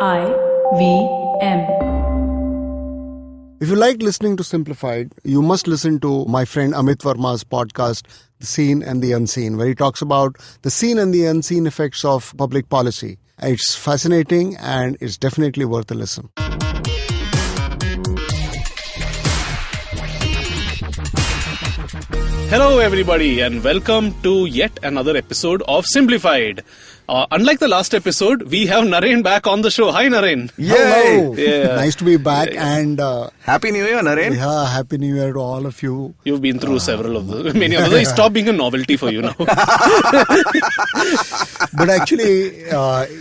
IVM. If you like listening to Simplified, you must listen to my friend Amit Verma's podcast, The Seen and the Unseen, where he talks about the seen and the unseen effects of public policy. It's fascinating and it's definitely worth a listen. Hello everybody and welcome to yet another episode of Simplified. Unlike the last episode, we have Naren back on the show. Hi Naren. Hello. Yeah. Nice to be back and Happy New Year, Naren. yeah, Happy New Year to all of you. You've been through several of those. Many of those. Stop being a novelty for you now. But actually,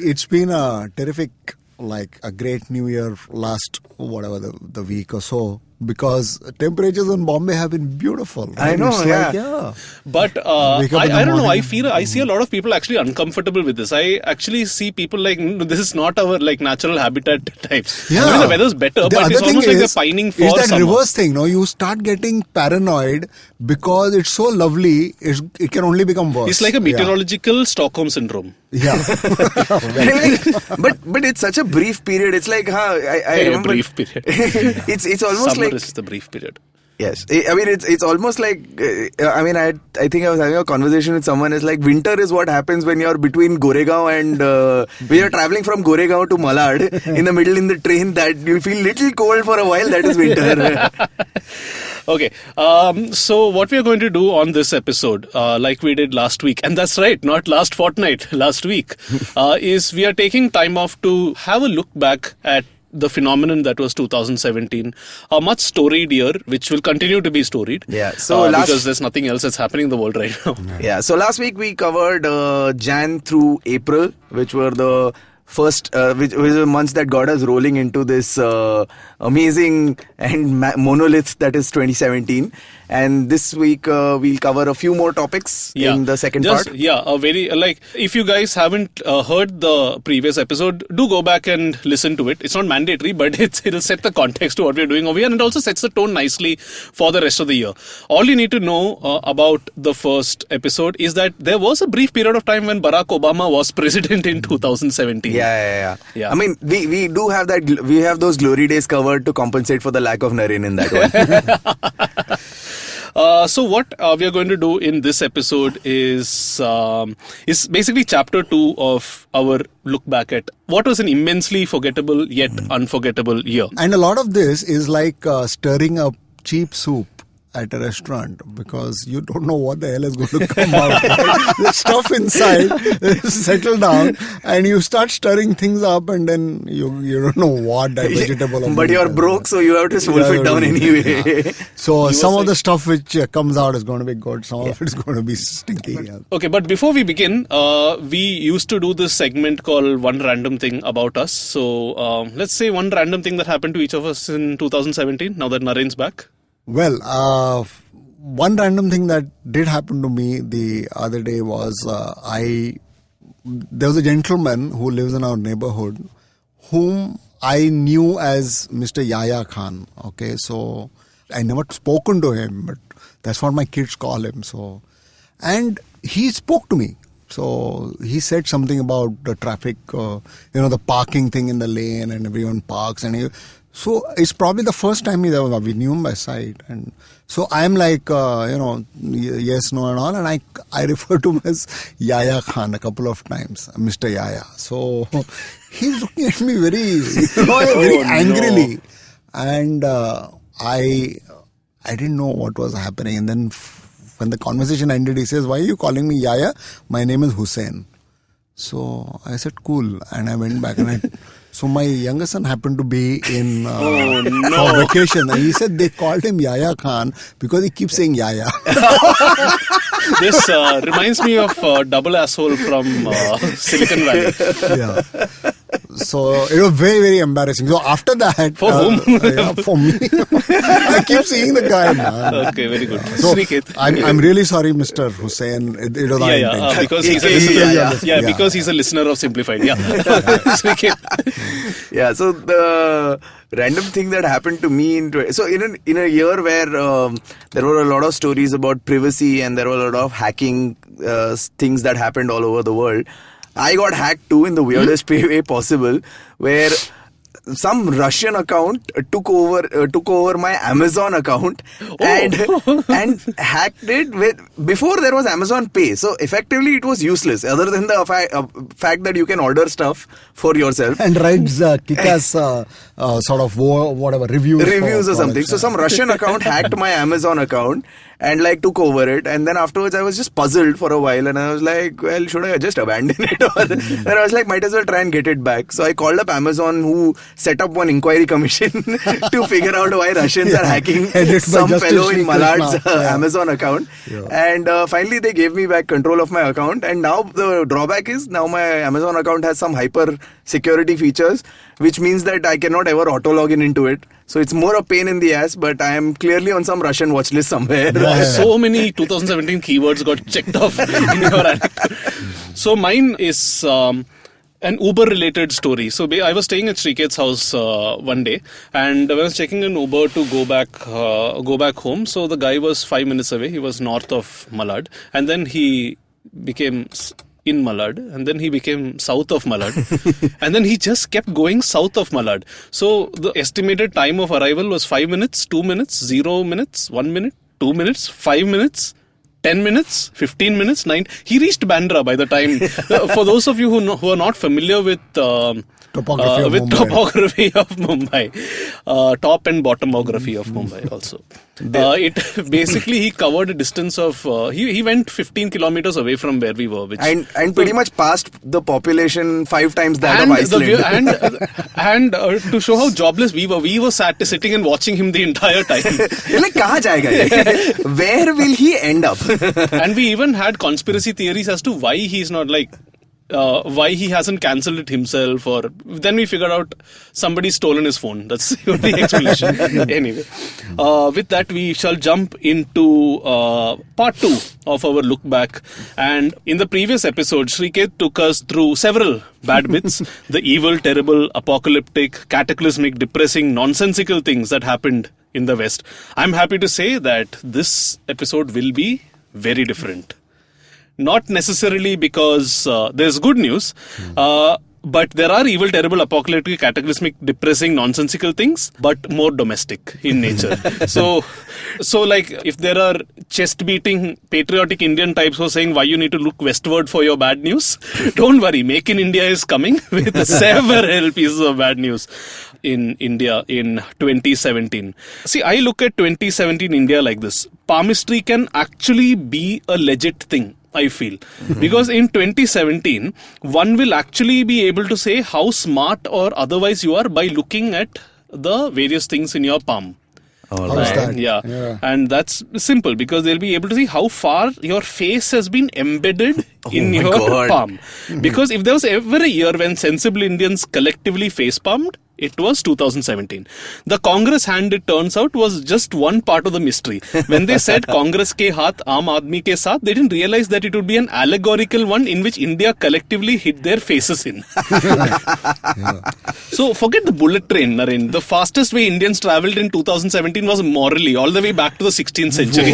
it's been a terrific, a great New Year last, the week or so. Because temperatures in Bombay have been beautiful. I know, It's yeah. But Wake up in the I don't know. I morning. see a lot of people actually uncomfortable with this. I actually see people like, "No, this is not our natural habitat types." Yeah. I mean, the weather's better, The but other it's thing almost like is, they're pining is for that summer. reverse thing. No, you start getting paranoid because it's so lovely. It can only become worse. It's like a meteorological Stockholm syndrome. Yeah. but it's such a brief period. It's like, I remember. Brief period. it's almost Summer like. is the brief period. Yes, I mean it's almost like I think I was having a conversation with someone. It's like winter is what happens when you're between Goregaon and when you're traveling from Goregaon to Malad in the middle in the train, that you feel little cold for a while. That is winter. Okay, so what we are going to do on this episode, like we did last week, and that's right, not last fortnight, last week, is we are taking time off to have a look back at the phenomenon that was 2017, a much storied year, which will continue to be storied. Yeah, so because there's nothing else that's happening in the world right now. Yeah, so last week we covered Jan through April, which were the first, which were the months that got us rolling into this amazing and monolith that is 2017. And this week we'll cover a few more topics in the second part. Yeah, a very if you guys haven't heard the previous episode, do go back and listen to it. It's not mandatory, but it'll set the context to what we're doing over here, and it also sets the tone nicely for the rest of the year. All you need to know about the first episode is that there was a brief period of time when Barack Obama was president in 2017. Yeah. I mean, we do have that. We have those glory days covered to compensate for the lack of Naren in that one. So what we are going to do in this episode is basically chapter 2 of our look back at what was an immensely forgettable yet unforgettable year. And a lot of this is like stirring up cheap soup at a restaurant because you don't know what the hell is going to come out. The stuff inside settle down and you start stirring things up and then you don't know what that vegetable. But you're broke, so you have to wolf it down anyway. Yeah. So some of the stuff which comes out is going to be good. Some of it is going to be stinky. Yeah. Okay, but before we begin, we used to do this segment called One Random Thing About Us. So let's say one random thing that happened to each of us in 2017, now that Naren's back. Well, one random thing that did happen to me the other day was there was a gentleman who lives in our neighborhood whom I knew as Mr. Yaya Khan. Okay, so I never spoken to him, but that's what my kids call him. So, and he spoke to me. So he said something about the traffic, the parking thing in the lane and everyone parks so it's probably the first time we knew him by sight. And so I'm like, yes, no and all. And I refer to him as Yaya Khan a couple of times, Mr. Yaya. So he's looking at me very angrily. And I didn't know what was happening. And then when the conversation ended, he says, "Why are you calling me Yaya? My name is Hussein." So I said, "Cool." And I went back and so my younger son happened to be in for vacation. And he said they called him Yaya Khan because he keeps saying Yaya. This reminds me of Double Asshole from Silicon Valley. Yeah. So it was very, very embarrassing. So after that... For whom? For me. I keep seeing the guy, man. Okay, very good. So Srikeit. I'm really sorry, Mr. Hussein. It was our intention. Because he's a listener. Because he's a listener of Simplified. Yeah. Srikeit. Yeah, so the random thing that happened to me in a year where there were a lot of stories about privacy and there were a lot of hacking things that happened all over the world, I got hacked too in the weirdest way possible, where some Russian account took over my Amazon account and hacked it before there was Amazon Pay. So effectively it was useless, other than the fact that you can order stuff for yourself and writes kick-ass sort of whatever reviews or something. So some Russian account hacked my Amazon account and like took over it, and then afterwards I was just puzzled for a while, and I was like, well, should I just abandon it? And I was like, might as well try and get it back. So I called up Amazon, who set up one inquiry commission to figure out why Russians are hacking some fellow in Mallad's Amazon account. And finally they gave me back control of my account, and now the drawback is now my Amazon account has some hyper security features, which means that I cannot ever auto log into it. So it's more a pain in the ass, but I am clearly on some Russian watch list somewhere. So many 2017 keywords got checked off in your anecdote. So mine is an Uber-related story. So I was staying at Srikait's house one day, and when I was checking an Uber to go back home, so the guy was 5 minutes away. He was north of Mallad, and then he became in Mallad, and then he became south of Mallad, and then he just kept going south of Mallad. So the estimated time of arrival was 5 minutes, 2 minutes, 0 minutes, 1 minute, 2 minutes, 5 minutes, 10 minutes, 15 minutes, 9. He reached Bandra by the time. For those of you who are not familiar with topography of Mumbai, top and bottomography of Mumbai also. It basically, he covered a distance of he went 15 kilometers away from where we were, which and pretty much passed the population 5 times that of Iceland. And to show how jobless we were sitting and watching him the entire time. You're like, kahan jayega ye? Where will he end up? And we even had conspiracy theories as to why he's not like. Why he hasn't cancelled it himself, or then we figured out somebody's stolen his phone. That's the only explanation. Anyway, with that we shall jump into part 2 of our look back. And in the previous episode, Srikait took us through several bad bits, the evil, terrible, apocalyptic, cataclysmic, depressing, nonsensical things that happened in the West. I'm happy to say that this episode will be very different. Not necessarily because there's good news, but there are evil, terrible, apocalyptic, cataclysmic, depressing, nonsensical things, but more domestic in nature. So like if there are chest-beating, patriotic Indian types who are saying why you need to look westward for your bad news, don't worry, Make in India is coming with several pieces of bad news in India in 2017. See, I look at 2017 India like this. Palmistry can actually be a legit thing, I feel. Because in 2017, one will actually be able to say how smart or otherwise you are by looking at the various things in your palm. All right. Yeah. And that's simple because they'll be able to see how far your face has been embedded in your palm. Because if there was ever a year when sensible Indians collectively face palmed, it was 2017. The Congress hand, it turns out, was just one part of the mystery. When they said Congress ke haath, Aam Aadmi ke saath, they didn't realize that it would be an allegorical one in which India collectively hid their faces in. So forget the bullet train, Naren. The fastest way Indians travelled in 2017 was morally, all the way back to the 16th century.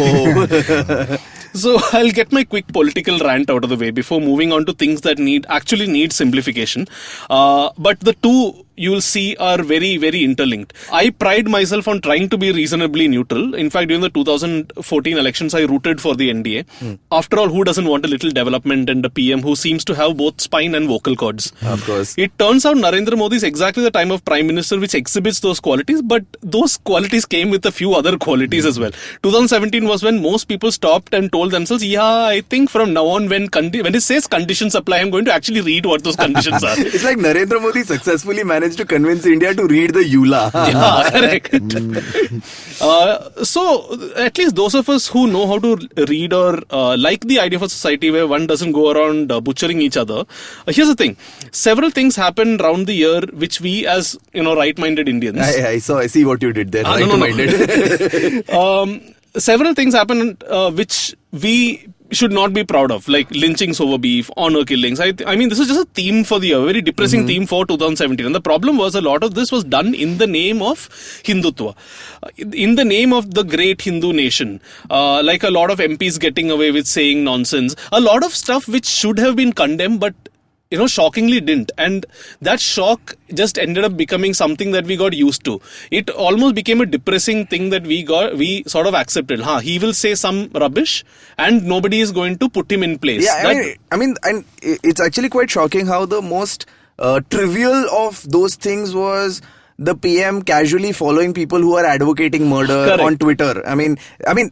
So I'll get my quick political rant out of the way before moving on to things that actually need simplification. But the two you'll see are very, very interlinked. I pride myself on trying to be reasonably neutral. In fact, during the 2014 elections, I rooted for the NDA. After all, who doesn't want a little development and a PM who seems to have both spine and vocal cords? Of course. It turns out Narendra Modi is exactly the time of Prime Minister which exhibits those qualities, but those qualities came with a few other qualities as well. 2017 was when most people stopped and told themselves, yeah, I think from now on when it says conditions apply, I'm going to actually read what those conditions are. It's like Narendra Modi successfully managed to convince India to read the EULA. Yeah, correct. So, at least those of us who know how to read or like the idea of a society where one doesn't go around butchering each other. Here's the thing. Several things happen around the year which we as, right-minded Indians... I see what you did there. Right-minded. Several things happen which we should not be proud of, like lynchings over beef, honor killings. I mean, this is just a theme for the year, a very depressing theme for 2017. And the problem was a lot of this was done in the name of Hindutva, in the name of the great Hindu nation. Like a lot of MPs getting away with saying nonsense. A lot of stuff which should have been condemned, but shockingly didn't. And that shock just ended up becoming something that we got used to. It almost became a depressing thing that we sort of accepted. He will say some rubbish and nobody is going to put him in place. Yeah, I mean, and it's actually quite shocking how the most trivial of those things was the PM casually following people who are advocating murder Correct. on Twitter. I mean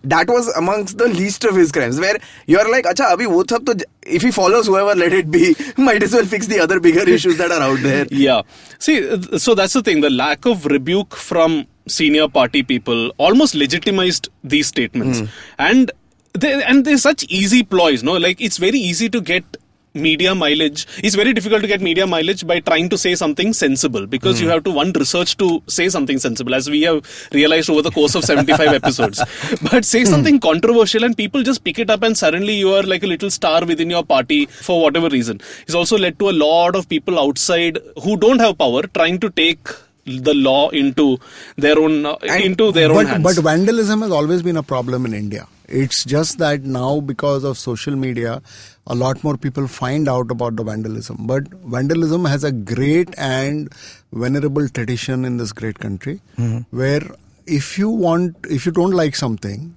that was amongst the least of his crimes, where you're like, acha, abhi wo sab to, if he follows whoever, let it be. Might as well fix the other bigger issues that are out there. Yeah. See, so that's the thing. The lack of rebuke from senior party people almost legitimized these statements. And they're such easy ploys, no? Like, it's very easy to get media mileage. It's very difficult to get media mileage by trying to say something sensible, because you have to research to say something sensible, as we have realized over the course of 75 episodes. But say something controversial and people just pick it up and suddenly you are like a little star within your party for whatever reason. It's also led to a lot of people outside who don't have power trying to take the law into their own hands. But vandalism has always been a problem in India. It's just that now, because of social media, a lot more people find out about the vandalism. But vandalism has a great and venerable tradition in this great country, where if you don't like something,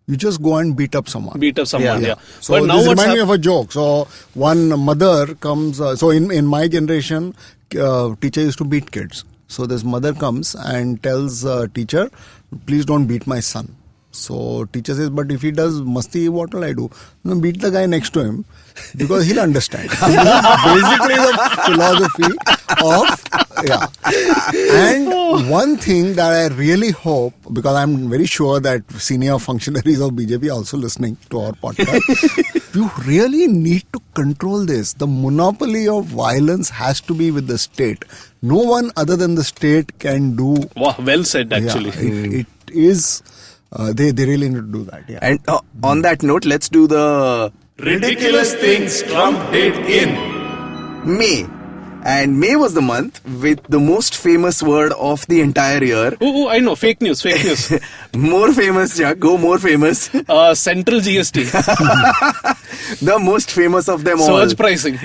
you just go and beat up someone. Yeah. So but now this reminds me of a joke. So one mother comes. So in my generation, teacher used to beat kids. So this mother comes and tells teacher, please don't beat my son. So teacher says, but if he does masti, what will I do? No, beat the guy next to him, because he'll understand. This is basically the philosophy of, And one thing that I really hope, because I'm very sure that senior functionaries of BJP are also listening to our podcast, you really need to control this. The monopoly of violence has to be with the state. No one other than the state can do. Wow, well said, actually. Yeah, it is. They really need to do that. Yeah. And on that note, let's do the ridiculous things Trump did in May. And May was the month with the most famous word of the entire year. Oh, I know. Fake news. More famous, Jack. Go more famous. Central GST. The most famous of them all. Surge pricing.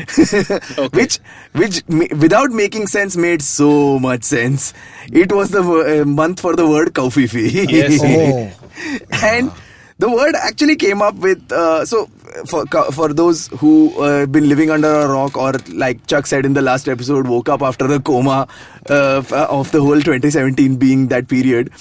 Okay. Which without making sense made so much sense. It was the month for the word Covfefes. Yes. And the word actually came up with, for those who have been living under a rock, or like Chuck said in the last episode, woke up after the coma of the whole 2017 being that period.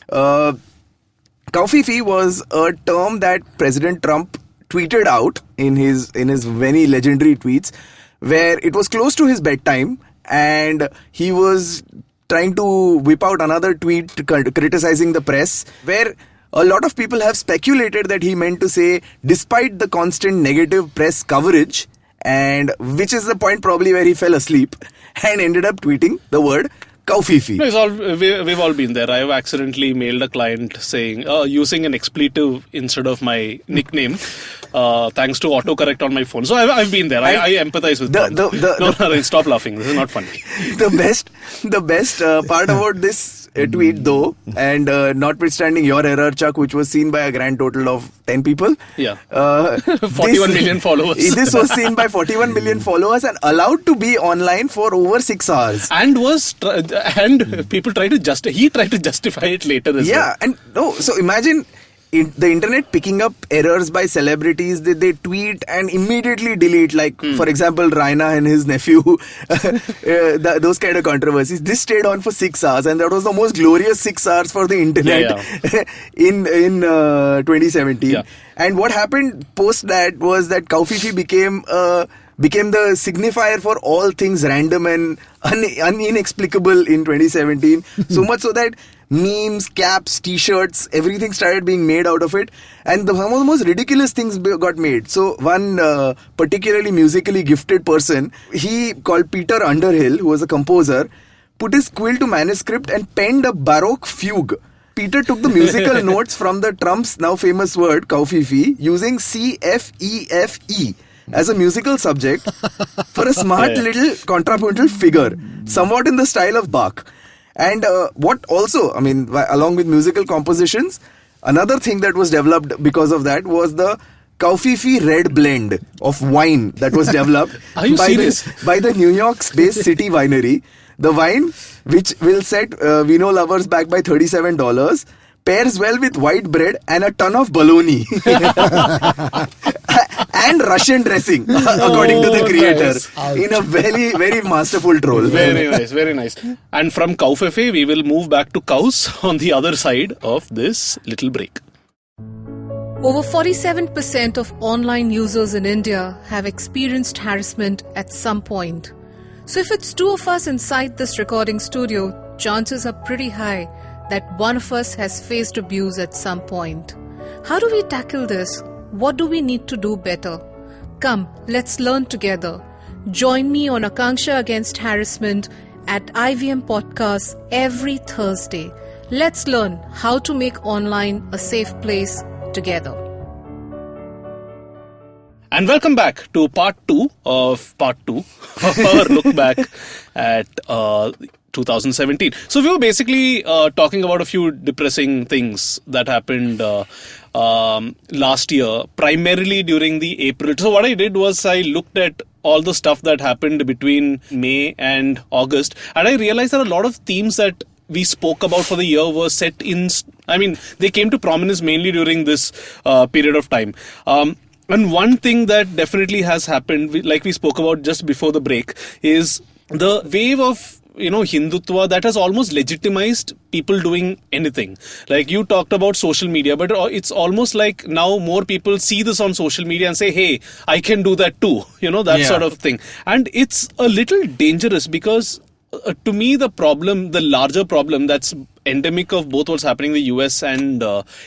Covfefe was a term that President Trump tweeted out in his many legendary tweets, where it was close to his bedtime and he was trying to whip out another tweet criticizing the press, where a lot of people have speculated that he meant to say, despite the constant negative press coverage, and which is the point probably where he fell asleep and ended up tweeting the word Covfefe. No, we've all been there. I've accidentally mailed a client saying, using an expletive instead of my nickname, thanks to autocorrect on my phone. So I've been there. I empathize with that. No, stop laughing. This is not funny. The best part about this tweet, though, and notwithstanding your error, Chuck, which was seen by a grand total of 10 people. Yeah. 41 million followers. This was seen by 41 million followers and allowed to be online for over 6 hours. And people tried to he tried to justify it later as well. Yeah, and so imagine the internet picking up errors by celebrities. They tweet and immediately delete, like for example Raina and his nephew, those kind of controversies. This stayed on for 6 hours, and that was the most glorious 6 hours for the internet in 2017. Yeah. And what happened post that was that Covfefe became the signifier for all things random and inexplicable in 2017. So much so that memes, caps, t-shirts, everything started being made out of it. And some of the most ridiculous things got made. So one particularly musically gifted person, he called Peter Underhill, who was a composer, put his quill to manuscript and penned a Baroque fugue. Peter took the musical notes from the Trump's now famous word, Covfefe, using C-F-E-F-E. As a musical subject for a smart little contrapuntal figure, somewhat in the style of Bach. And what also, I mean, along with musical compositions, another thing that was developed because of that was the Covfefes red blend of wine that was developed Are you serious? by the New York-based City Winery. The wine, which will set vino lovers back by $37, pairs well with white bread and a ton of bologna. And Russian dressing, according to the creator, nice. in a very, very masterful troll. Very nice, very nice. And from Covfefe, we will move back to cows on the other side of this little break. Over 47% of online users in India have experienced harassment at some point. So if it's two of us inside this recording studio, chances are pretty high that one of us has faced abuse at some point. How do we tackle this? What do we need to do better? Come, let's learn together. Join me on Akanksha Against Harassment at IVM Podcasts every Thursday. Let's learn how to make online a safe place together. And welcome back to part 2 of our look back at 2017. So we were basically talking about a few depressing things that happened last year, primarily during the April. So what I did was I looked at all the stuff that happened between May and August, and I realized that a lot of themes that we spoke about for the year were set in, they came to prominence mainly during this period of time. And one thing that definitely has happened, like we spoke about just before the break, is the wave of Hindutva that has almost legitimized people doing anything. Like you talked about social media, but it's almost like now more people see this on social media and say, hey, I can do that too, sort of thing. And it's a little dangerous because to me, the larger problem that's endemic of both what's happening in the US and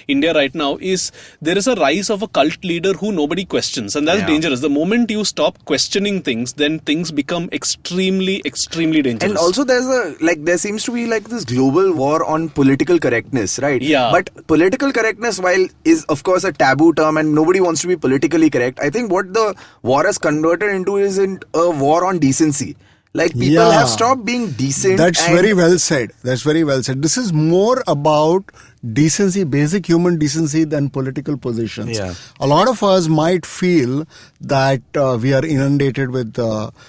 India right now is there is a rise of a cult leader who nobody questions, and that's dangerous. The moment you stop questioning things, then things become extremely, extremely dangerous. And also there seems to be this global war on political correctness, right? Yeah. But political correctness, while is of course a taboo term and nobody wants to be politically correct, I think what the war has converted into is a war on decency. Like people have stopped being decent. That's very well said. This is more about decency, basic human decency than political positions. Yeah. A lot of us might feel that we are inundated with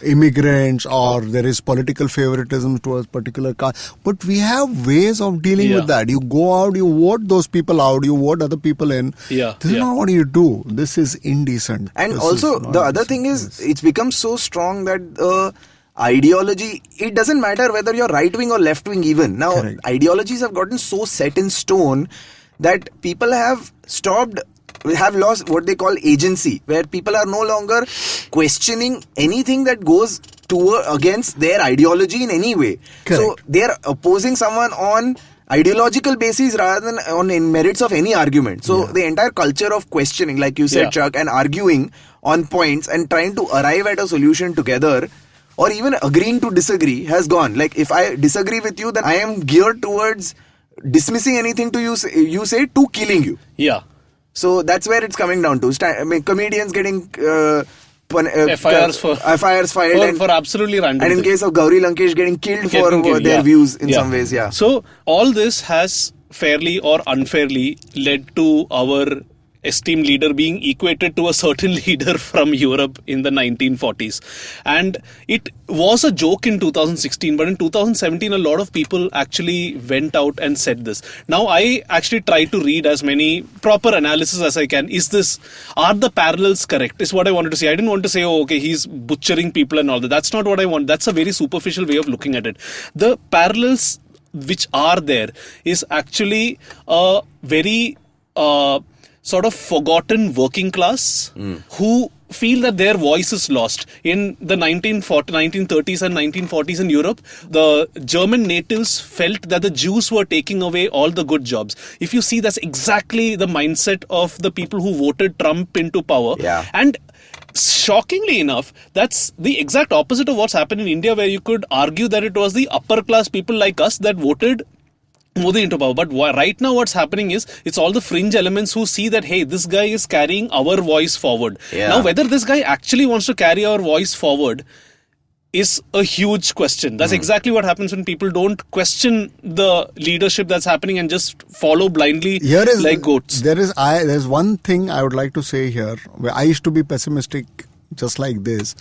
immigrants or there is political favoritism towards particular caste. But we have ways of dealing with that. You go out, you vote those people out, you vote other people in. Yeah. This is not what you do. This is indecent. And also the other thing is it's become so strong that ideology, it doesn't matter whether you're right wing or left wing even. Now, Correct. Ideologies have gotten so set in stone that people have lost what they call agency, where people are no longer questioning anything that goes against their ideology in any way. Correct. So they're opposing someone on ideological basis rather than on merits of any argument. So the entire culture of questioning, like you said, Chuck, and arguing on points and trying to arrive at a solution together, or even agreeing to disagree, has gone. Like if I disagree with you, then I am geared towards dismissing anything you say to killing you. Yeah. So that's where it's coming down to. Comedians getting FIRs filed for absolutely random. And in case of Gauri Lankesh getting killed for their views in some ways. Yeah. So all this has fairly or unfairly led to our esteemed leader being equated to a certain leader from Europe in the 1940s. And it was a joke in 2016, but in 2017 a lot of people actually went out and said this. Now I actually try to read as many proper analysis as I can. Are the parallels correct? Is what I wanted to say. I didn't want to say, he's butchering people and all that. That's not what I want. That's a very superficial way of looking at it. The parallels which are there is actually a very sort of forgotten working class who feel that their voice is lost. In the 1930s and 1940s in Europe, the German natives felt that the Jews were taking away all the good jobs. If you see, that's exactly the mindset of the people who voted Trump into power. Yeah. And shockingly enough, that's the exact opposite of what's happened in India, where you could argue that it was the upper class people like us that voted Modi into power. But right now what's happening is it's all the fringe elements who see that, hey, this guy is carrying our voice forward. Yeah. Now whether this guy actually wants to carry our voice forward is a huge question. That's exactly what happens when people don't question the leadership that's happening and just follow blindly like goats. There's one thing I would like to say here. Where I used to be pessimistic just like this,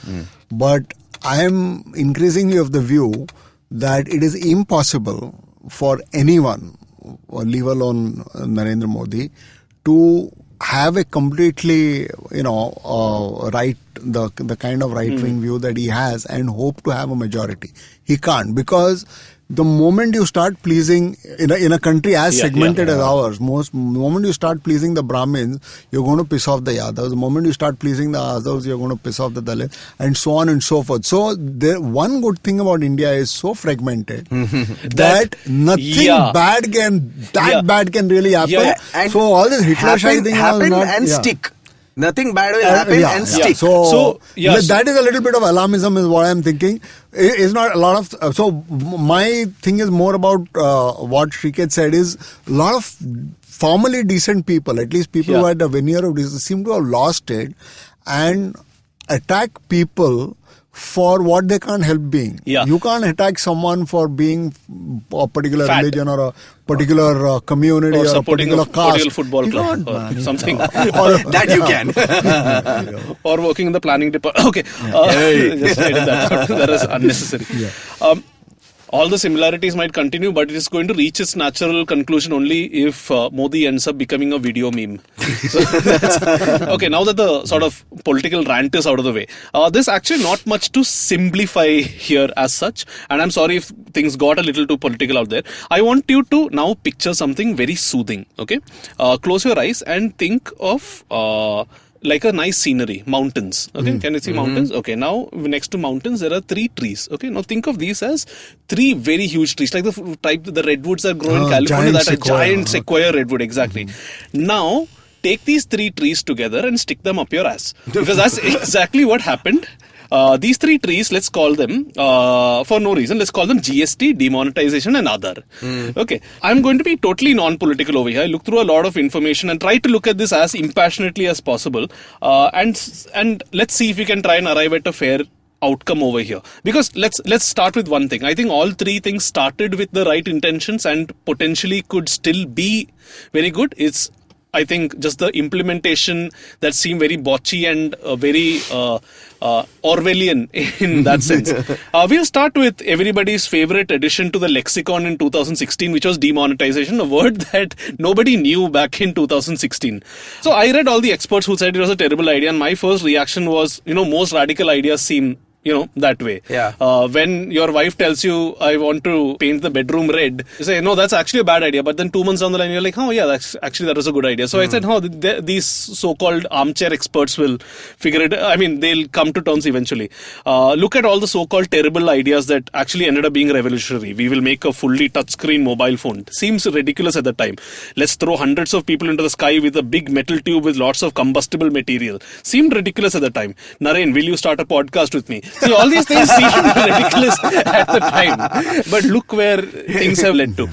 but I am increasingly of the view that it is impossible for anyone, leave alone Narendra Modi, to have a completely, the kind of right-wing view that he has and hope to have a majority. He can't, because the moment you start pleasing in a country as segmented as ours, moment you start pleasing the Brahmins, you're going to piss off the Yadavs. The moment you start pleasing the Azhavs, you're going to piss off the Dalits, and so on and so forth. So one good thing about India is so fragmented that nothing bad can really happen. Yeah. So all this Hitler-Shai thing happen and stick. Nothing bad will happen and stick. So that is a little bit of alarmism is what I'm thinking. It's not a lot of... So my thing is more about what Srikeit said is a lot of formally decent people, at least people who had the veneer of this, seem to have lost it and attack people for what they can't help being. Yeah. You can't attack someone for being a particular Fat. religion or a particular community or a particular caste. Portugal football club or something. That you can. Or working in the planning department. Okay. Just edit that. That is unnecessary. Yeah. All the similarities might continue, but it is going to reach its natural conclusion only if Modi ends up becoming a video meme. So okay, now that the sort of political rant is out of the way, there's actually not much to simplify here as such. And I'm sorry if things got a little too political out there. I want you to now picture something very soothing. Okay, close your eyes and think of like a nice scenery, mountains. Okay, can you see mountains? Okay, now next to mountains there are 3 trees. Okay, now think of these as 3 very huge trees, like the type the redwoods that grow in California. That are giant sequoia redwood, exactly. Now take these 3 trees together and stick them up your ass, because that's exactly what happened. These 3 trees, let's call them, for no reason, let's call them GST, demonetization and Aadhaar. Okay, I'm going to be totally non-political over here. I look through a lot of information and try to look at this as impassionately as possible. And let's see if we can try and arrive at a fair outcome over here. Because let's start with one thing. I think all 3 things started with the right intentions and potentially could still be very good. It's, I think, just the implementation that seemed very botchy and very Orwellian in that sense. We'll start with everybody's favorite addition to the lexicon in 2016, which was demonetization, a word that nobody knew back in 2016. So I read all the experts who said it was a terrible idea, and my first reaction was, most radical ideas seem that way. Yeah. When your wife tells you, I want to paint the bedroom red, you say, no, that's actually a bad idea. But then 2 months down the line, you're like, oh yeah, that was a good idea. So I said, these so-called armchair experts will figure it. I mean, they'll come to terms eventually. Look at all the so-called terrible ideas that actually ended up being revolutionary. We will make a fully touchscreen mobile phone. Seems ridiculous at the time. Let's throw hundreds of people into the sky with a big metal tube with lots of combustible material. Seemed ridiculous at the time. Naren, will you start a podcast with me? See, all these things seem ridiculous at the time, but look where things have led to.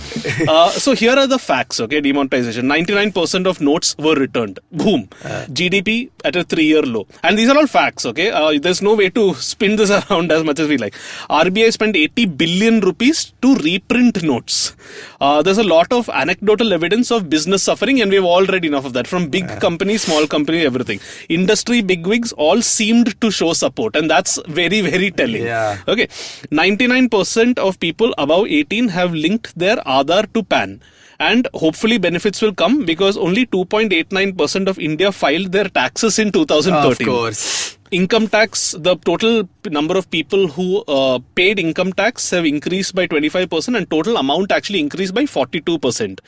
So here are the facts, okay, demonetization. 99% of notes were returned. Boom. GDP at a 3-year low. And these are all facts, okay. There's no way to spin this around as much as we like. RBI spent 80 billion rupees to reprint notes. There's a lot of anecdotal evidence of business suffering, and we've all read enough of that. From big companies, small companies, everything. Industry bigwigs all seemed to show support, and that's very, very telling. Yeah. Okay. 99% of people above 18 have linked their Aadhaar to PAN. And hopefully benefits will come because only 2.89% of India filed their taxes in 2013. Of course. Income tax, the total number of people who paid income tax have increased by 25% and total amount actually increased by 42%.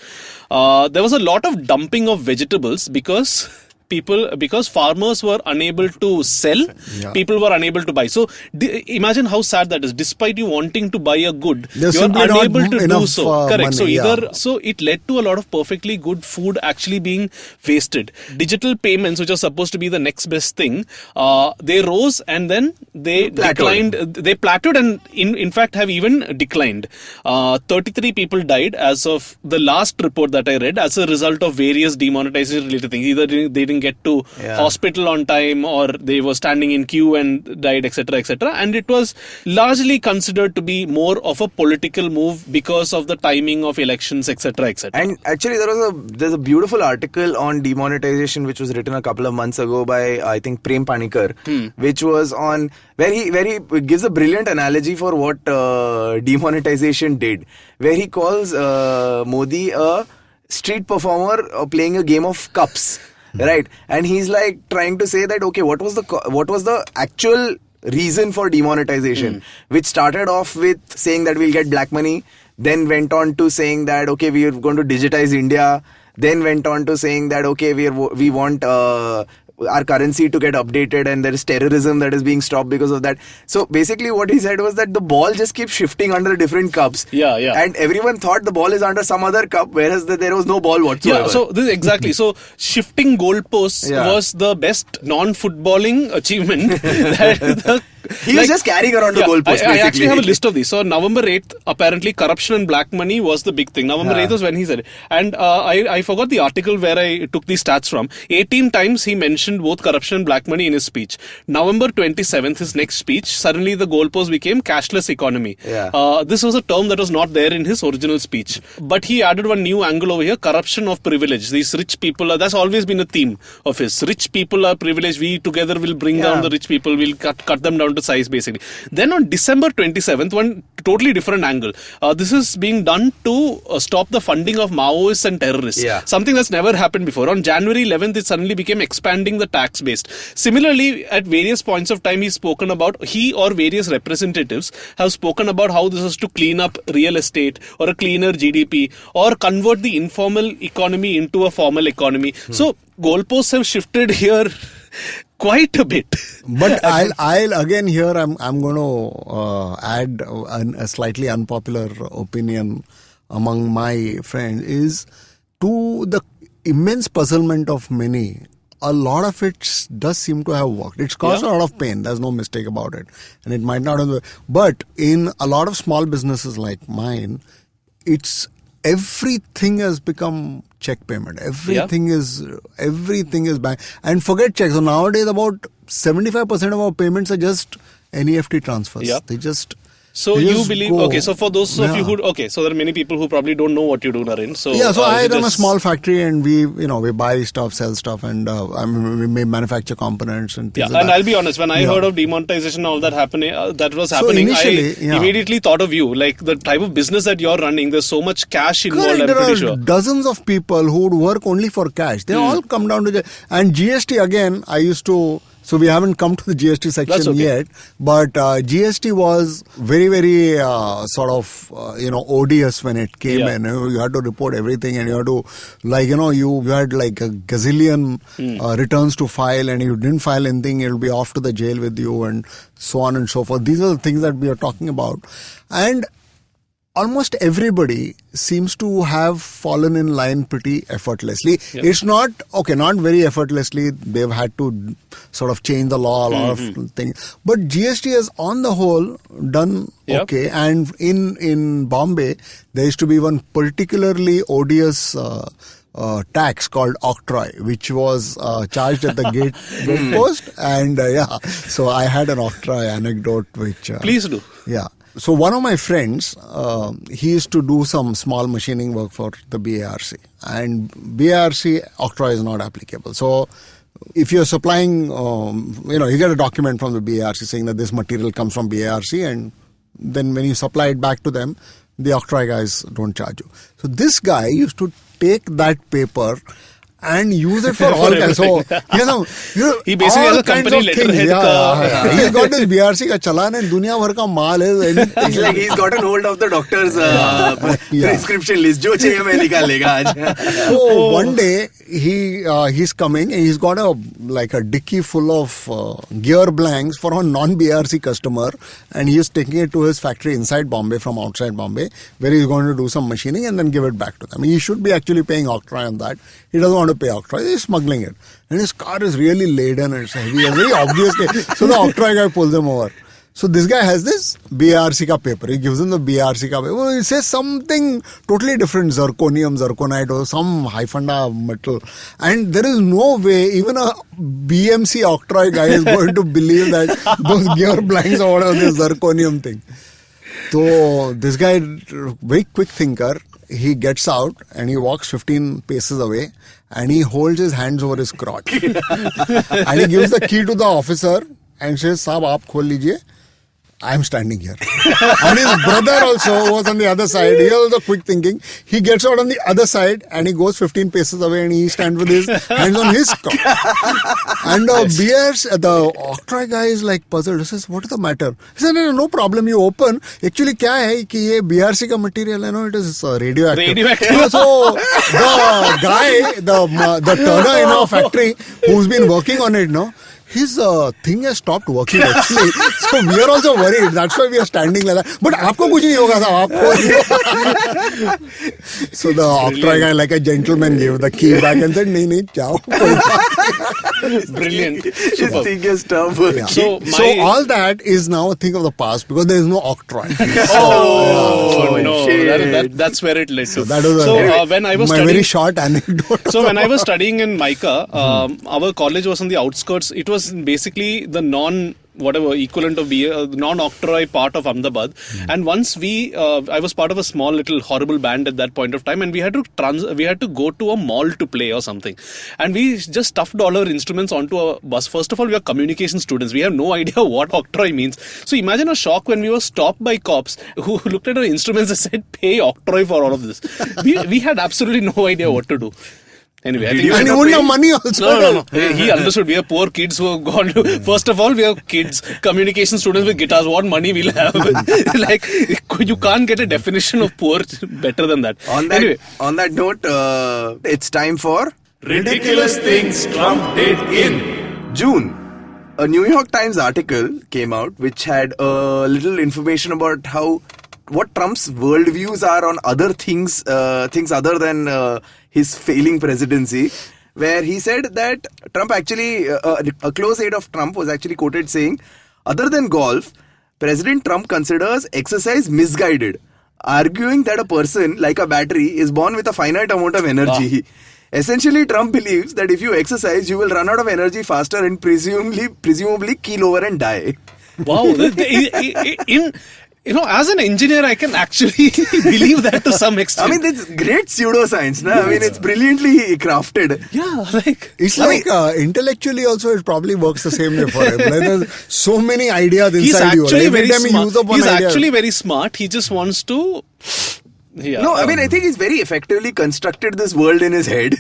There was a lot of dumping of vegetables because farmers were unable to sell, people were unable to buy. So imagine how sad that is. Despite you wanting to buy a good, you are unable to do so. Correct. Money, so it led to a lot of perfectly good food actually being wasted. Digital payments, which are supposed to be the next best thing, they rose and then they declined. They plateaued and in fact have even declined. 33 people died as of the last report that I read as a result of various demonetization related things. Either they didn't didn't get to hospital on time, or they were standing in queue and died, etc., etc. And it was largely considered to be more of a political move because of the timing of elections, etc., etc. And actually, there's a beautiful article on demonetization which was written a couple of months ago by, I think, Prem Panikar, which was on where he gives a brilliant analogy for what demonetization did, where he calls Modi a street performer playing a game of cups, right? And he's like trying to say that, okay, what was the actual reason for demonetization, which started off with saying that we'll get black money, then went on to saying that, okay, we are going to digitize India, then went on to saying that, okay, we want our currency to get updated, and there is terrorism that is being stopped because of that. So basically what he said was that the ball just keeps shifting under different cups. Yeah. And everyone thought the ball is under some other cup, whereas there was no ball whatsoever. Yeah, so this is exactly. So shifting goalposts was the best non-footballing achievement that he was just carrying around the goalpost. I actually have a list of these. So November 8th, apparently corruption and black money was the big thing. November 8th was when he said it. And I forgot the article where I took these stats from. 18 times he mentioned both corruption and black money in his speech. November 27th, his next speech, suddenly the goalpost became cashless economy. This was a term that was not there in his original speech. But he added one new angle over here, corruption of privilege. These rich people, that's always been a theme of his. Rich people are privileged. We together will bring down the rich people. We'll cut them down to size, basically. Then on December 27th, one totally different angle. This is being done to stop the funding of Maoists and terrorists. Something that's never happened before. On January 11th, it suddenly became expanding the tax base. Similarly, at various points of time, he or various representatives have spoken about how this is to clean up real estate or a cleaner GDP or convert the informal economy into a formal economy. So goalposts have shifted here quite a bit. But I'll again here I'm going to add a slightly unpopular opinion among my friends is to the immense puzzlement of many. A lot of it does seem to have worked. It's caused a lot of pain. There's no mistake about it. And it might not have. But in a lot of small businesses like mine, everything has become check payment. Everything is bank. And forget checks. So nowadays about 75% of our payments are just NEFT transfers. They just... So you believe, so for those of you who, so there are many people who probably don't know what you do, Naren. So so I run a small factory and we buy stuff, sell stuff, and we may manufacture components and things like and that. I'll be honest, when I heard of demonetization and all that happening, I immediately thought of you, like the type of business that you're running. There's so much cash involved. There are dozens of people who would work only for cash. They all come down to and GST again. I used to. So we haven't come to the GST section yet, but GST was very, very odious when it came in. You had to report everything, and you had to, you had like a gazillion returns to file, and you didn't file anything, it'll be off to the jail with you, and so on and so forth. These are the things that we are talking about. And almost everybody seems to have fallen in line pretty effortlessly. It's not very effortlessly. They've had to sort of change the law, a lot of things. But GST has on the whole done okay. And in Bombay, there used to be one particularly odious tax called octroi, which was charged at the gate post. And so I had an octroi anecdote which... Please do. Yeah. So one of my friends, he used to do some small machining work for the BARC, and BARC octroi is not applicable. So if you're supplying, you get a document from the BARC saying that this material comes from BARC, and then when you supply it back to them, the octroi guys don't charge you. So this guy used to take that paper and use it for all kinds. So, he basically has a company letterhead. He's got this BRC ka chalan and dunya bhar ka maal hai. It's like he's gotten hold of the doctor's prescription list. Jo chahiye main nikalega aaj. So one day he's coming and he's got a dicky full of gear blanks for a non-BRC customer, and he's taking it to his factory inside Bombay from outside Bombay, where he's going to do some machining and then give it back to them. He should be actually paying octroi on that. He doesn't want to pay octroi. He's smuggling it. And his car is really laden and it's heavy and very obviously. So the octroi guy pulls him over. So this guy has this BRC ka paper. He gives him the BRC ka paper. He says something totally different, zirconium, zirconite or some high-funda metal. And there is no way even a BMC octroi guy is going to believe that those gear blanks or whatever, this zirconium thing. So this guy, very quick thinker, he gets out and he walks 15 paces away and he holds his hands over his crotch. And he gives the key to the officer and says, "Saab, aap khol lijiye. I am standing here." And his brother also was on the other side. He also quick thinking. He gets out on the other side and he goes 15 paces away and he stands with his hands on his crotch. And the octroi guy is like puzzled. He says, "What is the matter?" He said, "No problem. You open. Actually, kya hai ki ye BRC ka material hai, no, it is radioactive." So the guy, the turner in our factory who's been working on it, no, his thing has stopped working actually. So we are also worried. That's why we are standing like that. But aapko kuch nahi hoga sahab, aapko. So the octroi guy, like a gentleman, gave the key back and said, "Nahi, chao." Brilliant. His thing has stopped. Yeah. So all that is now a thing of the past because there is no octroi. No. That's where it led to. So that was when I was my studying, very short anecdote. So when I was studying in Mica, our college was on the outskirts. It was basically the equivalent of non-octroi part of Ahmedabad. And once I was part of a small little horrible band at that point of time, and we had to go to a mall to play or something, and we just stuffed all our instruments onto a bus. First of all, we are communication students. We have no idea what octroi means. So imagine a shock when we were stopped by cops who looked at our instruments and said, "Pay octroi for all of this." We had absolutely no idea what to do. Anyway, I think and he wouldn't have money also. No. He understood. We are poor kids who have gone to, first of all, we are kids, communication students with guitars. What money we'll have? Like, you can't get a definition of poor better than that. On that note, it's time for Ridiculous Things Trump Did in June. A New York Times article came out which had a little information about what Trump's worldviews are on other things other than his failing presidency, where he said that Trump actually, a close aide of Trump was actually quoted saying, "Other than golf, President Trump considers exercise misguided, arguing that a person, like a battery, is born with a finite amount of energy." Essentially, Trump believes that if you exercise, you will run out of energy faster and presumably keel over and die. Wow. As an engineer, I can actually believe that to some extent. I mean, it's great pseudoscience, na? I mean, it's brilliantly crafted. Yeah, it's intellectually also it probably works the same way for him. Like, there's so many ideas inside you. Every time he uses up one idea. He's actually very smart. He just wants to. Yeah. No, I mean, I think he's very effectively constructed this world in his head,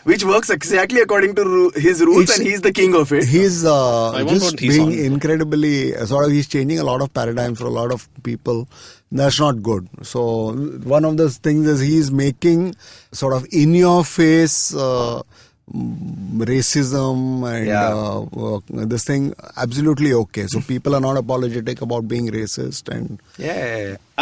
which works exactly according to his rules, and he's the king of it. He's just being incredibly he's changing a lot of paradigms for a lot of people. That's not good. So one of those things is he's making sort of in your face racism and this thing absolutely okay. So people are not apologetic about being racist and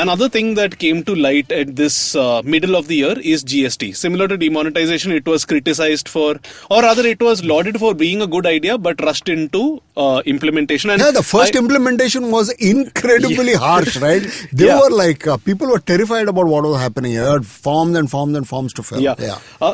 Another thing that came to light at this middle of the year is GST. Similar to demonetization, it was criticized for, or rather it was lauded for being a good idea, but rushed into implementation. And the first implementation was incredibly harsh, right? They were like, people were terrified about what was happening. They had forms and forms and forms to fill.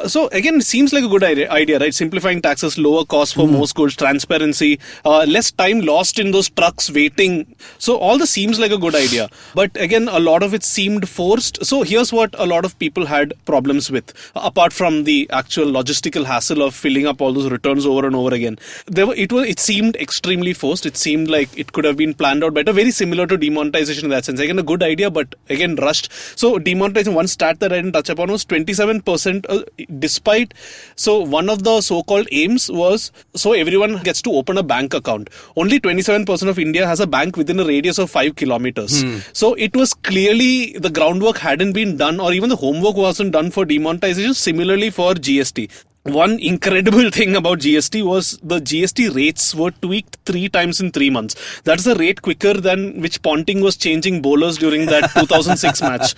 So again, it seems like a good idea, right? Simplifying taxes, lower costs for most goods, transparency, less time lost in those trucks waiting. So all this seems like a good idea. But again, a lot of it seemed forced. So here's what a lot of people had problems with, apart from the actual logistical hassle of filling up all those returns over and over again. It seemed extremely forced. It seemed like it could have been planned out better. Very similar to demonetization in that sense. Again, a good idea, but again, rushed. So demonetization, one stat that I didn't touch upon was 27%, despite. So one of the so-called aims was, so everyone gets to open a bank account. Only 27% of India has a bank within a radius of 5 kilometers. So it was clearly the groundwork hadn't been done, or even the homework wasn't done for demonetization. Similarly for GST. One incredible thing about GST was the GST rates were tweaked 3 times in 3 months. That's a rate quicker than which Ponting was changing bowlers during that 2006 match.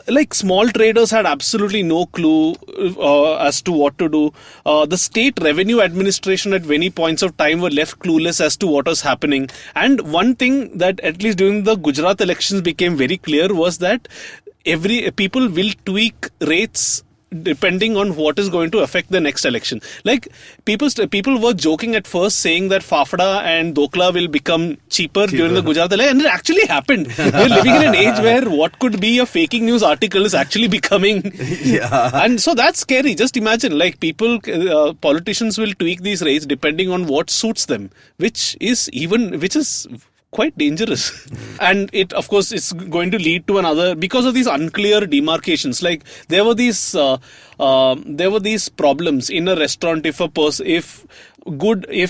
like small traders had absolutely no clue as to what to do. The state revenue administration at many points of time were left clueless as to what was happening. And one thing that at least during the Gujarat elections became very clear was that people will tweak rates depending on what is going to affect the next election. Like people were joking at first, saying that Fafda and Dokla will become cheaper during the Gujarat election, and it actually happened. We're living in an age where what could be a faking news article is actually becoming, and so that's scary. Just imagine, like politicians will tweak these rates depending on what suits them, which is quite dangerous. And it, of course, is going to lead to another, because of these unclear demarcations. Like there were these problems in a restaurant if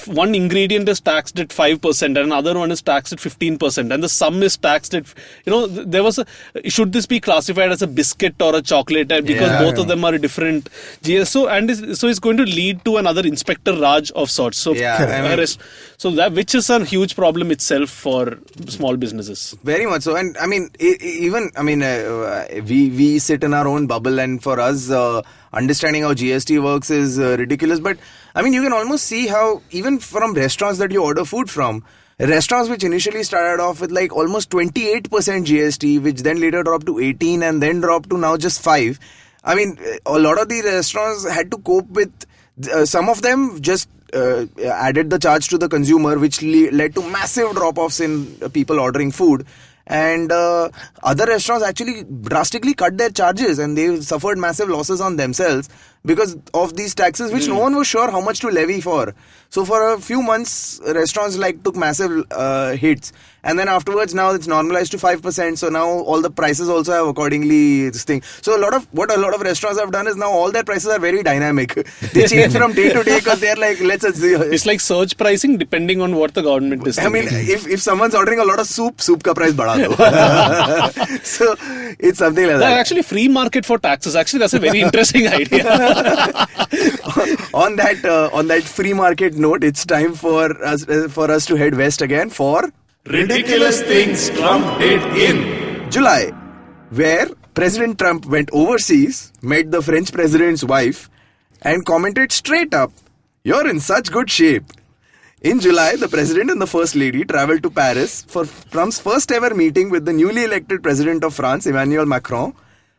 one ingredient is taxed at 5% and another one is taxed at 15% and the sum is taxed at, there was should this be classified as a biscuit or a chocolate, because both of them are different GS. So it's going to lead to another Inspector Raj of sorts. So which is a huge problem itself for small businesses. Very much so. And we sit in our own bubble, and for us, understanding how GST works is ridiculous. But you can almost see how even from restaurants that you order food from, restaurants which initially started off with like almost 28% GST, which then later dropped to 18 and then dropped to now just 5. A lot of the restaurants had to cope with, some of them just added the charge to the consumer, which led to massive drop-offs in people ordering food. And other restaurants actually drastically cut their charges, and they suffered massive losses on themselves because of these taxes, which no one was sure how much to levy for. So for a few months, restaurants took massive hits, and then afterwards now it's normalized to 5%. So now all the prices also have accordingly this thing. So what a lot of restaurants have done is now all their prices are very dynamic. They change from day to day because they're like, it's like surge pricing depending on what the government is thinking. If someone's ordering a lot of soup ka price badha do. So it's something like that. Actually, free market for taxes. Actually, that's a very interesting idea. On that free market note, it's time for us to head west again for Ridiculous Things Trump Did in July, where President Trump went overseas, met the French president's wife, and commented straight up, "You're in such good shape." In July, the president and the first lady traveled to Paris for Trump's first ever meeting with the newly elected president of France, Emmanuel Macron.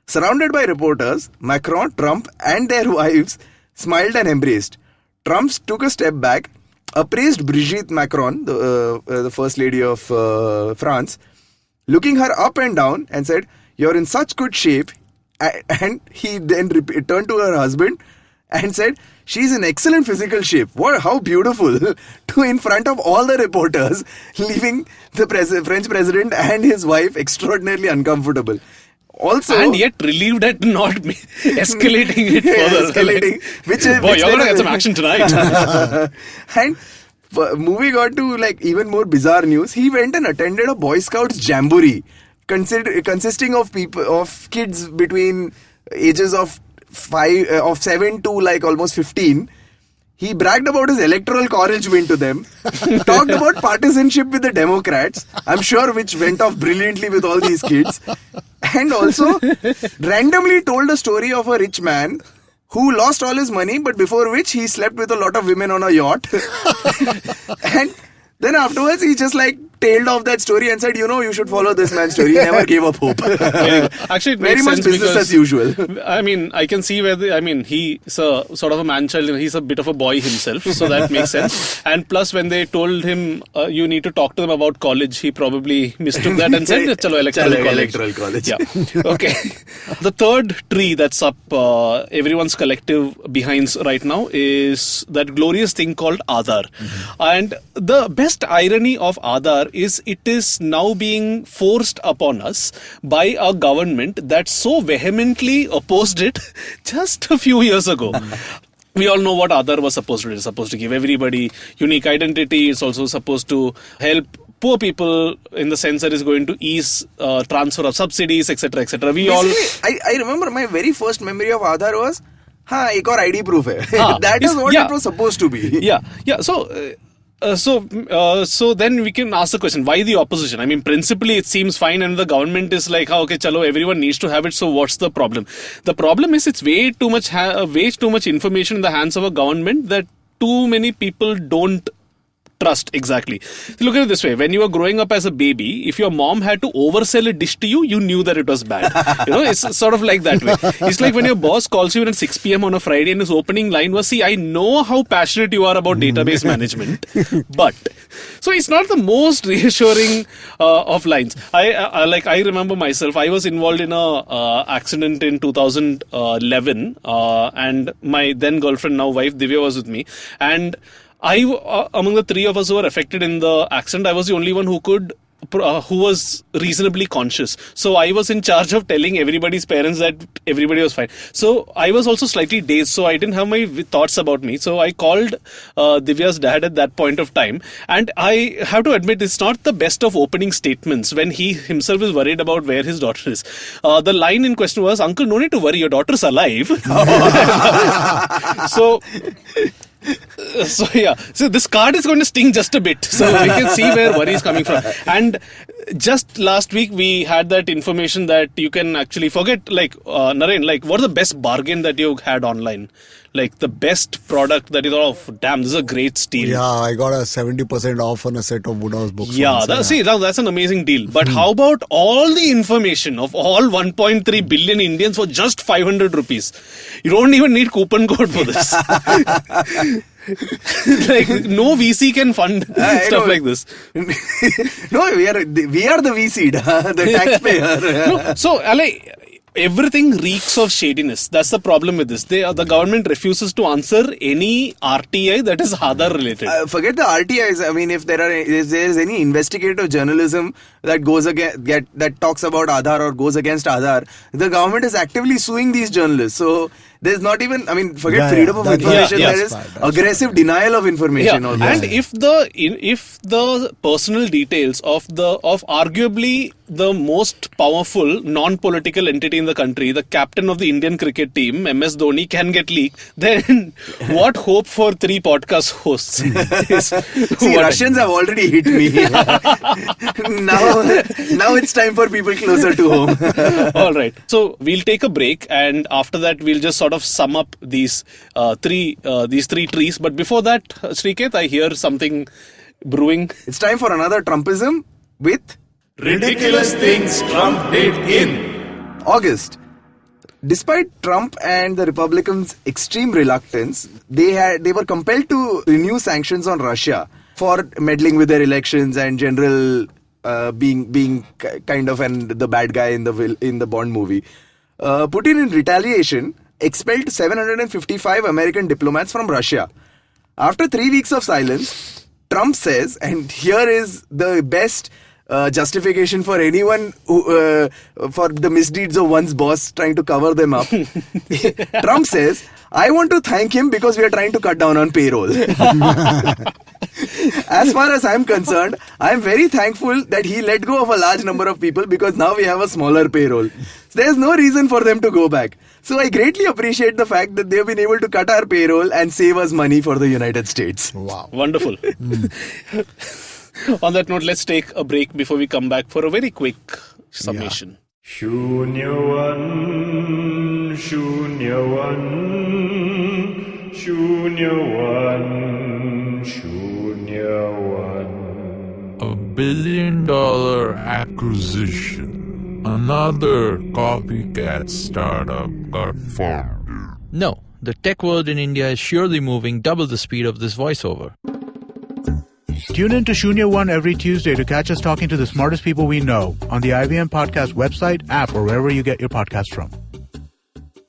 Surrounded by reporters, Macron, Trump, and their wives smiled and embraced. Trump took a step back, appraised Brigitte Macron, the first lady of France, looking her up and down, and said, "You're in such good shape." And he then turned to her husband and said, "She's in excellent physical shape. What? How beautiful!" To in front of all the reporters, leaving the French president and his wife extraordinarily uncomfortable. Also, and yet relieved at not escalating it further. You're going to get some action tonight. And moving on to even more bizarre news, he went and attended a Boy Scouts jamboree consisting of kids between ages of 7 to almost 15. He bragged about his electoral college win to them, talked about partisanship with the Democrats, I'm sure which went off brilliantly with all these kids, and also randomly told a story of a rich man who lost all his money, but before which he slept with a lot of women on a yacht. And then afterwards he just tailed off that story and said, you should follow this man's story. He never gave up hope. Actually, it very much business as usual. I can see where he's a sort of a man-child. He's a bit of a boy himself, so that makes sense. And plus, when they told him you need to talk to them about college, he probably mistook that and said, "Chalo, electoral college." Yeah. Okay. The third tree that's up everyone's collective behinds right now is that glorious thing called Aadhaar. And the best irony of Aadhaar is it is now being forced upon us by a government that so vehemently opposed it just a few years ago. We all know what Aadhaar was supposed to do. It's supposed to give everybody unique identity. It's also supposed to help poor people in the sense that it's going to ease transfer of subsidies, etc., etc. I remember my very first memory of Aadhaar was, ek aur ID proof hai. That is what it was supposed to be. Yeah. So So then we can ask the question, why the opposition? I mean, principally it seems fine, and the government is like, okay, chalo, everyone needs to have it, so what's the problem? The problem is it's way too much information in the hands of a government that too many people don't trust. Exactly. Look at it this way. When you were growing up as a baby, if your mom had to oversell a dish to you, you knew that it was bad. It's sort of like that way. It's like when your boss calls you at 6 p.m. on a Friday and his opening line was, see, I know how passionate you are about database management, but... So it's not the most reassuring of lines. I remember myself, I was involved in a accident in 2011 and my then girlfriend, now wife, Divya was with me, and among the three of us who were affected in the accident, I was the only one who was reasonably conscious. So I was in charge of telling everybody's parents that everybody was fine. So I was also slightly dazed, so I didn't have my thoughts about me. So I called Divya's dad at that point of time, and I have to admit it's not the best of opening statements when he himself is worried about where his daughter is. The line in question was, "Uncle, no need to worry, your daughter's alive." So this card is going to sting just a bit, so we can see where worry is coming from. And just last week we had that information that you can actually forget, Naren, what's the best bargain that you had online? Like the best product that you thought, oh, damn, this is a great steal. Yeah, I got a 70% off on a set of Woodhouse books. Yeah, that's an amazing deal. But how about all the information of all 1.3 billion Indians for just 500 rupees? You don't even need coupon code for this. No VC can fund stuff like this. No, we are the VC, the taxpayer. So, everything reeks of shadiness. That's the problem with this. The government refuses to answer any RTI that is Aadhaar related. Forget the RTIs. I mean, if there is any investigative journalism that goes that talks about Aadhaar or goes against Aadhaar, the government is actively suing these journalists. So there's not even, forget freedom of information. There is aggressive denial of information. Yeah. And if the personal details of arguably the most powerful non-political entity in the country, the captain of the Indian cricket team, MS Dhoni, can get leaked, then what hope for 3 podcast hosts? See, Russians have already hit me. Now it's time for people closer to home. All right. So we'll take a break, and after that we'll just sort of sum up these three trees. But before that, Srikeit, I hear something brewing. It's time for another Trumpism with ridiculous things Trump did in August. Despite Trump and the Republicans' extreme reluctance, they were compelled to renew sanctions on Russia for meddling with their elections and general being kind of the bad guy in the Bond movie. Putin, in retaliation, expelled 755 American diplomats from Russia. After 3 weeks of silence, Trump says, and here is the best justification for anyone for the misdeeds of one's boss trying to cover them up. Trump says, I want to thank him because we are trying to cut down on payroll. As far as I'm concerned, I'm very thankful that he let go of a large number of people because now we have a smaller payroll. There's no reason for them to go back. So I greatly appreciate the fact that they've been able to cut our payroll and save us money for the United States. Wow. Wonderful. On that note, let's take a break before we come back for a very quick summation. Shunya one, shunya one, shunya one, shunya one. $1 billion acquisition. Another copycat startup got formed. No, the tech world in India is surely moving double the speed of this voiceover. Tune in to Shunya One every Tuesday to catch us talking to the smartest people we know on the IVM Podcast website, app, or wherever you get your podcast from.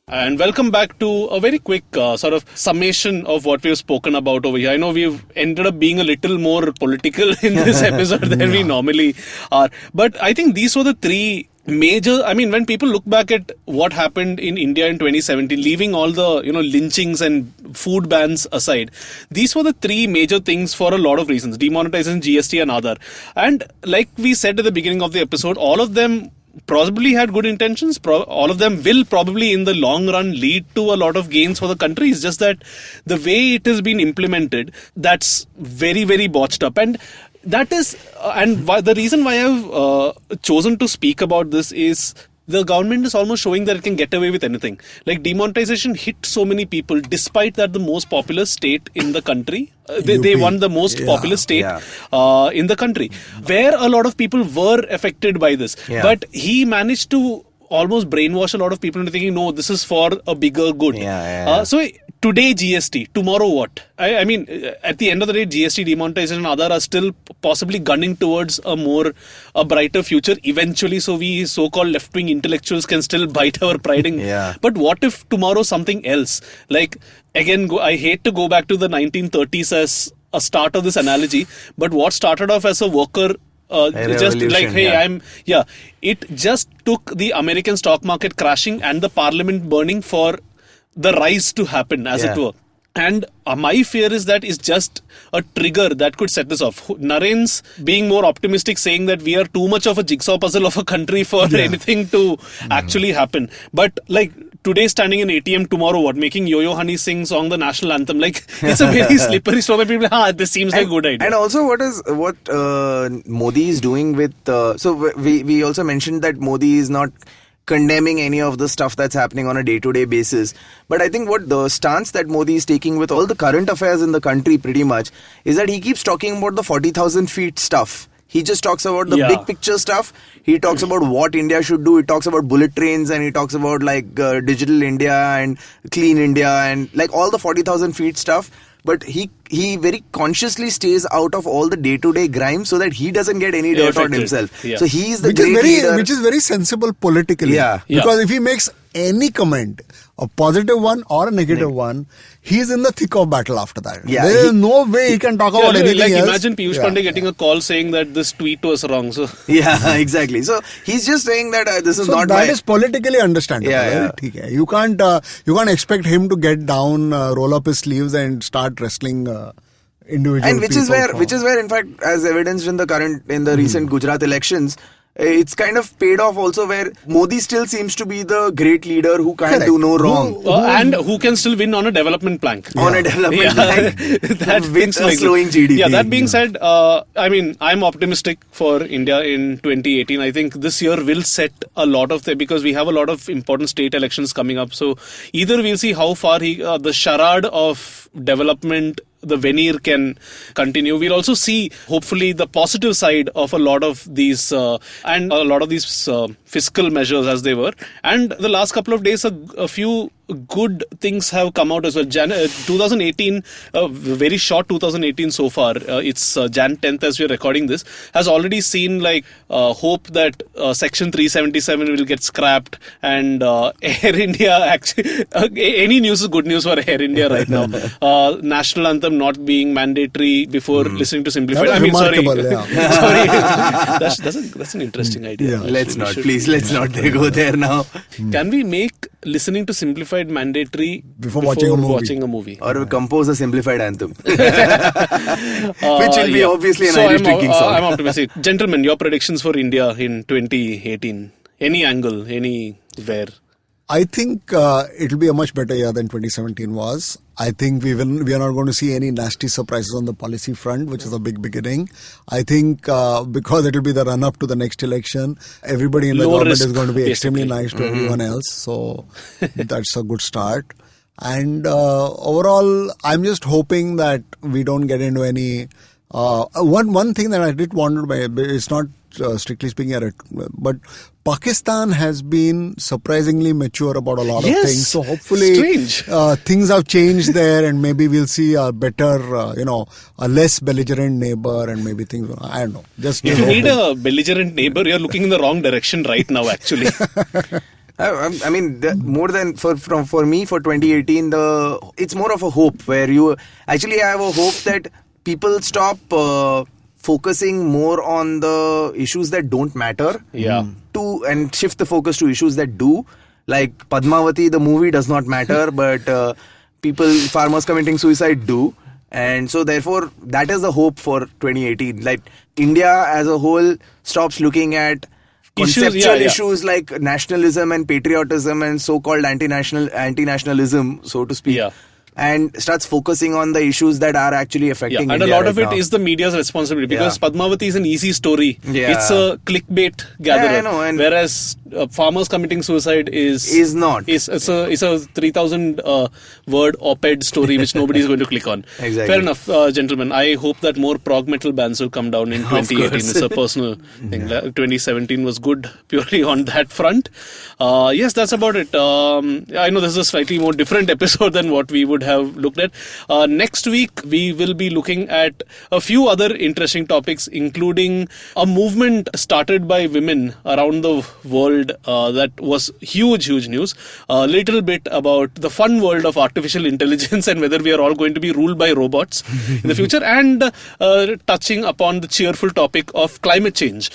And welcome back to a very quick sort of summation of what we've spoken about over here. I know we've ended up being a little more political in this episode than we normally are. But I think these were the three major, when people look back at what happened in India in 2017, leaving all the, lynchings and food bans aside, these were the three major things for a lot of reasons: demonetization, GST and Aadhaar. And like we said at the beginning of the episode, all of them probably had good intentions. All of them will probably in the long run lead to a lot of gains for the country. It's just that the way it has been implemented, that's very, very botched up. And that is, the reason why I've chosen to speak about this is the government is almost showing that it can get away with anything. Like demonetization hit so many people, despite that the most populous state in the country, they won the most populous state in the country, where a lot of people were affected by this. But he managed to almost brainwash a lot of people into thinking, no, this is for a bigger good. So today GST, tomorrow what? I mean, at the end of the day, GST, demonetization and Aadhaar are still possibly gunning towards a brighter future eventually. So we so-called left-wing intellectuals can still bite our pride in. But what if tomorrow something else? Like, again, I hate to go back to the 1930s as a start of this analogy, but what started off as a worker just like, hey, it just took the American stock market crashing and the parliament burning for the rise to happen, as it were. And my fear is that it's just a trigger that could set this off. Naren's being more optimistic, saying that we are too much of a jigsaw puzzle of a country for anything to actually happen. But like today standing in ATM, tomorrow what? Making Yo-Yo Honey sing song the national anthem. Like it's a very slippery slope. People, this seems like a good idea. And also what Modi is doing with... so we also mentioned that Modi is not condemning any of the stuff that's happening on a day-to-day basis. But I think what the stance that Modi is taking with all the current affairs in the country pretty much is that he keeps talking about the 40,000 feet stuff. He just talks about the big picture stuff. He talks about what India should do. He talks about bullet trains and he talks about like digital India and clean India and like all the 40,000 feet stuff. But he very consciously stays out of all the day-to-day grime so that he doesn't get any dirt on himself. So he is the great leader. Which is very sensible politically. Because if he makes any comment, a positive one or a negative one, he's in the thick of battle after that. There is no way he can talk about anything else. Imagine Piyush Pandey getting a call saying that this tweet was wrong. So exactly. So he's just saying that this is not that is politically understandable. You can't expect him to get down, roll up his sleeves and start wrestling individual and which is where in fact, as evidenced in the recent Gujarat elections, it's kind of paid off also, where Modi still seems to be the great leader who can't do no wrong. And who can still win on a development plank. On a development plank. That wins a slowing GDP. That being said, I mean, I'm optimistic for India in 2018. I think this year will set a lot of because we have a lot of important state elections coming up. So either we'll see how far the charade of development, the veneer can continue. We'll also see, hopefully, the positive side of a lot of these fiscal measures as they were. And the last couple of days, a few good things have come out as well. 2018, very short 2018 so far. It's Jan 10th as we're recording this, has already seen like hope that Section 377 will get scrapped and Air India actually any news is good news for Air India right now. National anthem not being mandatory before listening to Simplified. I mean, sorry. That's an interesting idea. Let's not go there now. Can we make listening to Simplified mandatory before watching a movie? Or compose a Simplified anthem. Which will be obviously an Irish drinking song. I'm optimistic. Gentlemen, your predictions for India in 2018. Any angle, anywhere? I think it will be a much better year than 2017 was. I think we are not going to see any nasty surprises on the policy front, which is a big beginning. I think because it will be the run-up to the next election, everybody in the government is going to be extremely nice to everyone else. So that's a good start. And overall, I'm just hoping that we don't get into any... One thing that I did wonder by, it's not strictly speaking, but Pakistan has been surprisingly mature about a lot of things. So hopefully things have changed there and maybe we'll see a better, a less belligerent neighbor and maybe things, I don't know. If you need a belligerent neighbor, you're looking in the wrong direction right now actually. I mean, more than for me, for 2018, it's more of a hope where you actually have a hope that people stop focusing more on the issues that don't matter and shift the focus to issues that do. Like Padmavati, the movie does not matter, but farmers committing suicide do. And so therefore, that is the hope for 2018. Like India as a whole stops looking at conceptual issues like nationalism and patriotism and so-called anti-nationalism, so to speak. Yeah. And starts focusing on the issues that are actually affecting and India a lot of right it now. is the media's responsibility, because Padmavati is an easy story. Yeah. It's a clickbait gatherer. I know, and whereas farmers committing suicide is not. It's a 3,000 word op-ed story which nobody is going to click on. Exactly. Fair enough, gentlemen. I hope that more prog metal bands will come down in 2018. It's a personal thing. 2017 was good purely on that front. Yes, that's about it. I know this is a slightly more different episode than what we would have looked at. Next week, we will be looking at a few other interesting topics, including a movement started by women around the world that was huge news. A little bit about the fun world of artificial intelligence and whether we are all going to be ruled by robots in the future, and touching upon the cheerful topic of climate change.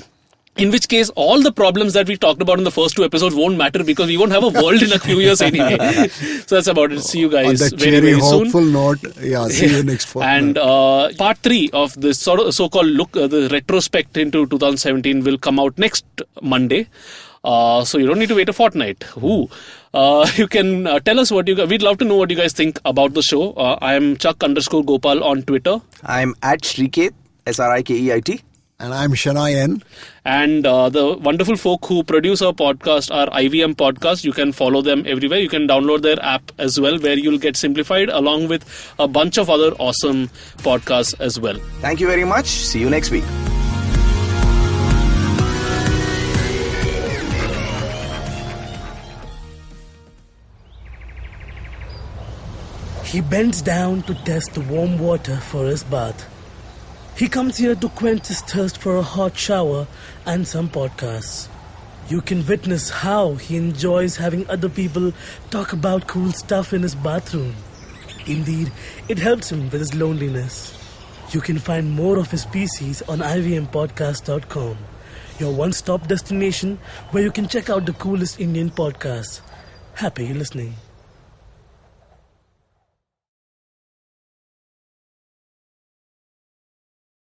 In which case, all the problems that we talked about in the first 2 episodes won't matter, because we won't have a world in a few years anyway. So that's about it. See you guys on that very soon. hopeful note, see you next fortnight. And part 3 of this so-called look, the retrospect into 2017 will come out next Monday. So you don't need to wait a fortnight. You can tell us what we'd love to know what you guys think about the show. I am Chuck_Gopal on Twitter. I'm at Srikeit, Srikeit. And I'm Shana N. And the wonderful folk who produce our podcast are IVM Podcast. You can follow them everywhere. You can download their app as well, where you'll get Simplified along with a bunch of other awesome podcasts as well. Thank you very much. See you next week. He bends down to test the warm water for his bath. He comes here to quench his thirst for a hot shower and some podcasts. You can witness how he enjoys having other people talk about cool stuff in his bathroom. Indeed, it helps him with his loneliness. You can find more of his species on ivmpodcast.com, your one-stop destination where you can check out the coolest Indian podcasts. Happy listening.